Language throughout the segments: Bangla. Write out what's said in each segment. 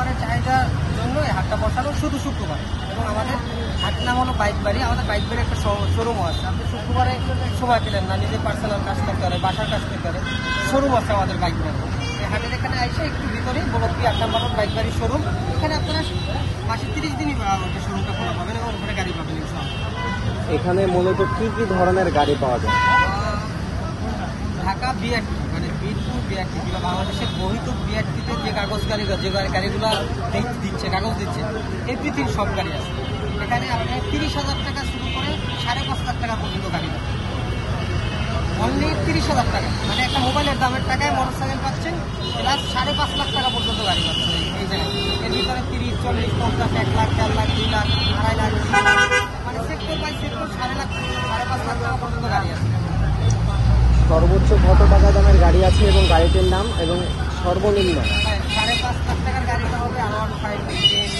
কাস্টমারের চাহিদার জন্য এই হাটটা বসানো শুধু শুক্রবারে। এবং আমাদের হাটের নাম হলো বাইক বাড়ি। আমাদের বাইক বাড়ি একটা শোরুমও আছে। আপনি শুক্রবারে সময় পেলেন না, নিজের পার্সোনাল কাজ করতে পারে, বাসার কাজ করতে পারে, শোরুম আছে আমাদের বাইক বাড়ি। এই হাটের এখানে আইসে একটু ভিতরে বলকি 8 নম্বর বাইক বাড়ির শোরুম। এখানে আপনারা মাসে 30 দিনই শোরুমটা খোলা পাবেন এবং ওখানে গাড়ি পাবেন। এখানে মূলত কি কি ধরনের গাড়ি পাওয়া যায়? ঢাকা বিআরটি মানে বীরপুর বিআরটি কিংবা বাংলাদেশের বহিত বিআরটিতে যে কাগজ গাড়ি যে গাড়িগুলো দিচ্ছে কাগজ দিচ্ছে এভরিথিং সব গাড়ি আছে এখানে। আপনি 30,000 টাকা শুরু করে 5.5 লাখ টাকা পর্যন্ত গাড়ি পাবেন। অনলি 30,000 টাকা মানে একটা মোবাইলের দামের টাকায় মোটরসাইকেল পাচ্ছেন, প্লাস 5.5 লাখ টাকা পর্যন্ত গাড়ি পাচ্ছেন এই জায়গায়। এর ভিতরে 30, 40, 50, 1 লাখ, 4 লাখ, 2 লাখ, 2.5 লাখ, 3 লাখ মানে sector by sector 5.5 lakh 5.5 lakh টাকা পর্যন্ত গাড়ি আছে। সর্বোচ্চ কত টাকা দামের গাড়ি আছে এবং গাড়িটির নাম এবং সর্বনিম্ন? 5.5 লাখ টাকার গাড়িটা হবে R15,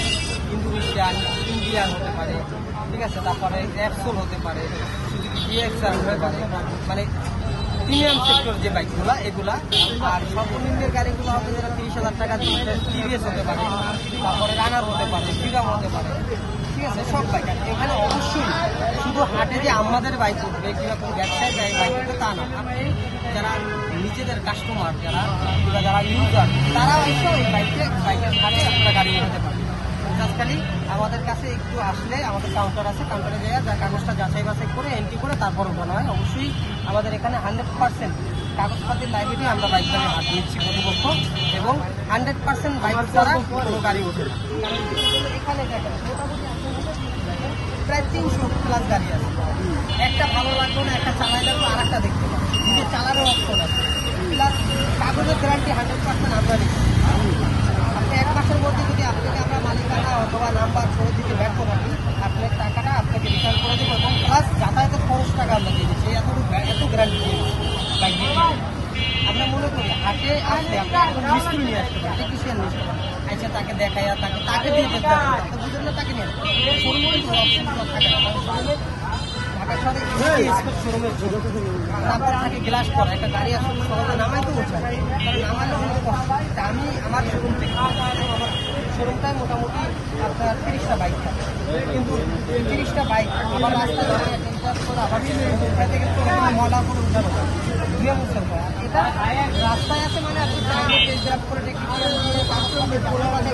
ইন্দোনেশিয়ান, ইন্ডিয়ান হতে পারে, ঠিক আছে। তারপরে অ্যাপসোল হতে পারে, সুজুকি DXR হতে পারে, মানে প্রিমিয়াম সেক্টর যে বাইকগুলো এগুলা। আর সর্বনিম্নের গাড়িগুলো হবে যেটা 30,000 টাকা TVS হতে পারে, তারপরে রানার হতে পারে, ফ্রিডম হতে পারে, ঠিক আছে। সব বাইক এখানে অবশ্যই শুধু হাটে যে আমাদের বাইক উঠবে কিংবা কোনো ব্যবসায় যায় বাইক উঠবে তা না। আপনি যারা নিজেদের কাস্টমার যারা ইউজার তারা হয়তো এই বাইকের হাটে আপনারা গাড়ি নিতে পারেন। খালি আমাদের কাছে একটু আসলে আমাদের কাউন্টার আছে, কাউন্টারে যাওয়া যা কাগজটা যাচাই বাছাই করে এন্ট্রি করে তারপর মনে হয়। অবশ্যই আমাদের এখানে 100% কাগজপাতির লাইব্রেরি আমরা বাইক গাড়ি হাত নিচ্ছি কর্তৃপক্ষ এবং 100% বাইক ছাড়া কোনো গাড়ি ওঠে না। এখানে মোটামুটি প্রায় 300 প্লাস গাড়ি আছে। একটা ভালো লাগলো না, একটা চালাই লাগলো, আর একটা দেখতে পাবো, নিজে চালারও অপশন আছে। প্লাস কাগজের গ্যারান্টি 100% আমরা নিচ্ছি। আপনি 1 মাসের মধ্যে যদি আপনাকে আমরা মালিকানা অথবা নাম্বার ফেরত দিতে ব্যর্থ থাকি, আপনার টাকাটা আপনাকে রিটার্ন করে দেবো এবং প্লাস যাতায়াতের খরচ টাকা আমরা দিয়ে দিচ্ছি। এত গ্যারান্টি দিয়ে দিচ্ছি বাইক দিয়ে। আমরা মনে করি হাটে আসলে আপনি মিস্ত্রি নিয়ে আসতে পারেন, টেকনিশিয়ান নিয়ে আসতে পারেন, আইসা তাকে দেখাইয়া তাকে দিয়ে যেতে পারেন, বুঝলেন না, তাকে নিয়ে অপশনগুলো থাকে না। ঢাকা শহরে শোরুমের তারপর থাকে গ্লাস করা একটা গাড়ি আসলে সহজে নামাইতে উঠায়, নামাইলে অনেক কষ্ট। আমি আমার শোরুম থেকে আমার শোরুমটায় মোটামুটি আপনার 30টা বাইক থাকে, কিন্তু 30টা বাইক আমার রাস্তায় আবার উঠাইতে গেলে ময়লা করে উঠানো হয়, ধুয়ে মুছতে হয়। এটা রাস্তায় আছে মানে আপনি করে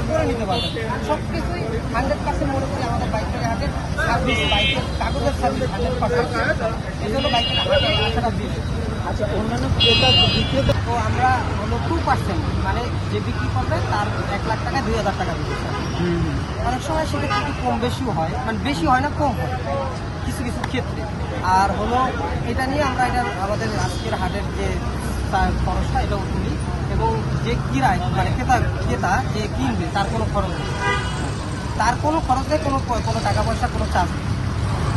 করে নিতে পারবেন। সব কিছুই 100% মনে করি আমাদের বাইকের হাতে সার্ভিস, বাইকের কাগজের সার্ভিস 100%। এই জন্য বাইকের হাতে আশাটা দিয়ে। আচ্ছা, অন্যান্য ক্রেতা বিক্রেতা তো আমরা হলো 2% মানে যে বিক্রি করবে তার 1 লাখ টাকা 2,000 টাকা দিচ্ছে। অনেক সময় সেক্ষেত্রে একটু কম বেশিও হয়, মানে বেশি হয় না, কম হয় কিছু কিছু ক্ষেত্রে। আর হলো এটা নিয়ে আমরা এটা আমাদের আজকের হাটের যে খরচটা এটাও তুলি এবং যে কিরায় মানে ক্রেতা যে কিনবে তার কোনো খরচ নেই, তার কোনো খরচ নেই, কোনো টাকা পয়সা কোনো চার্জ নেই।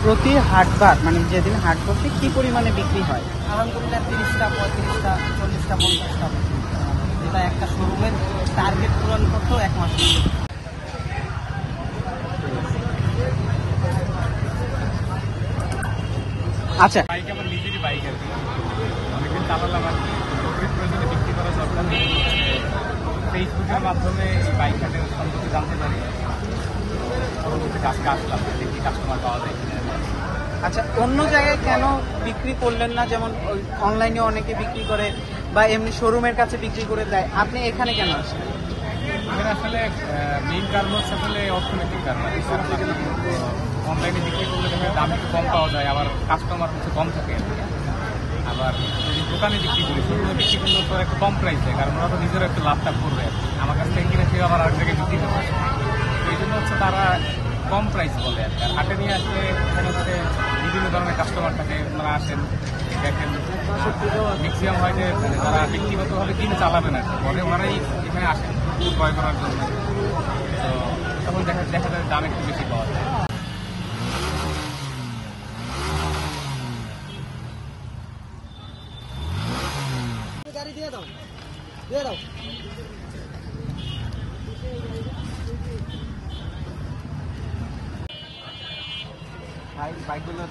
প্রতি হাটবার মানে যেদিন হাট করতে কি পরিমাণে বিক্রি হয়? আলহামদুলিল্লাহ 30টা, 35টা, 40টা, 50টা, যেটা একটা শোরুমের টার্গেট পূরণ করতেও 1 মাস। আচ্ছা, বাইক আমার নিজেরই বাইক আর কি, অনেকদিন চালালাম আর কি, প্রয়োজনে বিক্রি করা দরকার। ফেসবুকের মাধ্যমে এই বাইক হাটের সম্পর্কে জানতে পারি, পরবর্তী কাজকে আসলাম দেখি কাস্টমার পাওয়া যায় কিনা। আচ্ছা, অন্য জায়গায় কেন বিক্রি করলেন না? যেমন অনলাইনে অনেকে বিক্রি করে বা এমনি শোরুমের কাছে বিক্রি করে দেয়, আপনি এখানে কেন আসেন? এখানে আসলে মেইন কারণ হচ্ছে আসলে অর্থনৈতিক কারণ। অনলাইনে বিক্রি করলে দাম একটু কম পাওয়া যায়, আবার কাস্টমার হচ্ছে কম থাকে। আবার যদি দোকানে বিক্রি করি, শোরুমে বিক্রি করলে তো একটু কম প্রাইস দেয়, কারণ ওরা তো নিজেরা একটু লাভ করবে। আমার কাছ থেকে কিনে খেয়ে আবার আরেক জায়গায় বিক্রি করবে, এই জন্য হচ্ছে তারা কম প্রাইস বলে আর কি। আর হাটে নিয়ে আসলে এখানে হচ্ছে বিভিন্ন ধরনের কাস্টমার থাকে, ওনারা আসেন দেখেন। ম্যাক্সিমাম হয় যে যারা ব্যক্তিগতভাবে কিনে চালাবে না, পরে ওনারাই এখানে আসেন ক্রয় করার জন্য। তো তখন দেখা যায় দাম একটু বেশি পাওয়া যায়। গাড়ি দিয়ে দাও, দিয়ে দাও। বাইকগুলো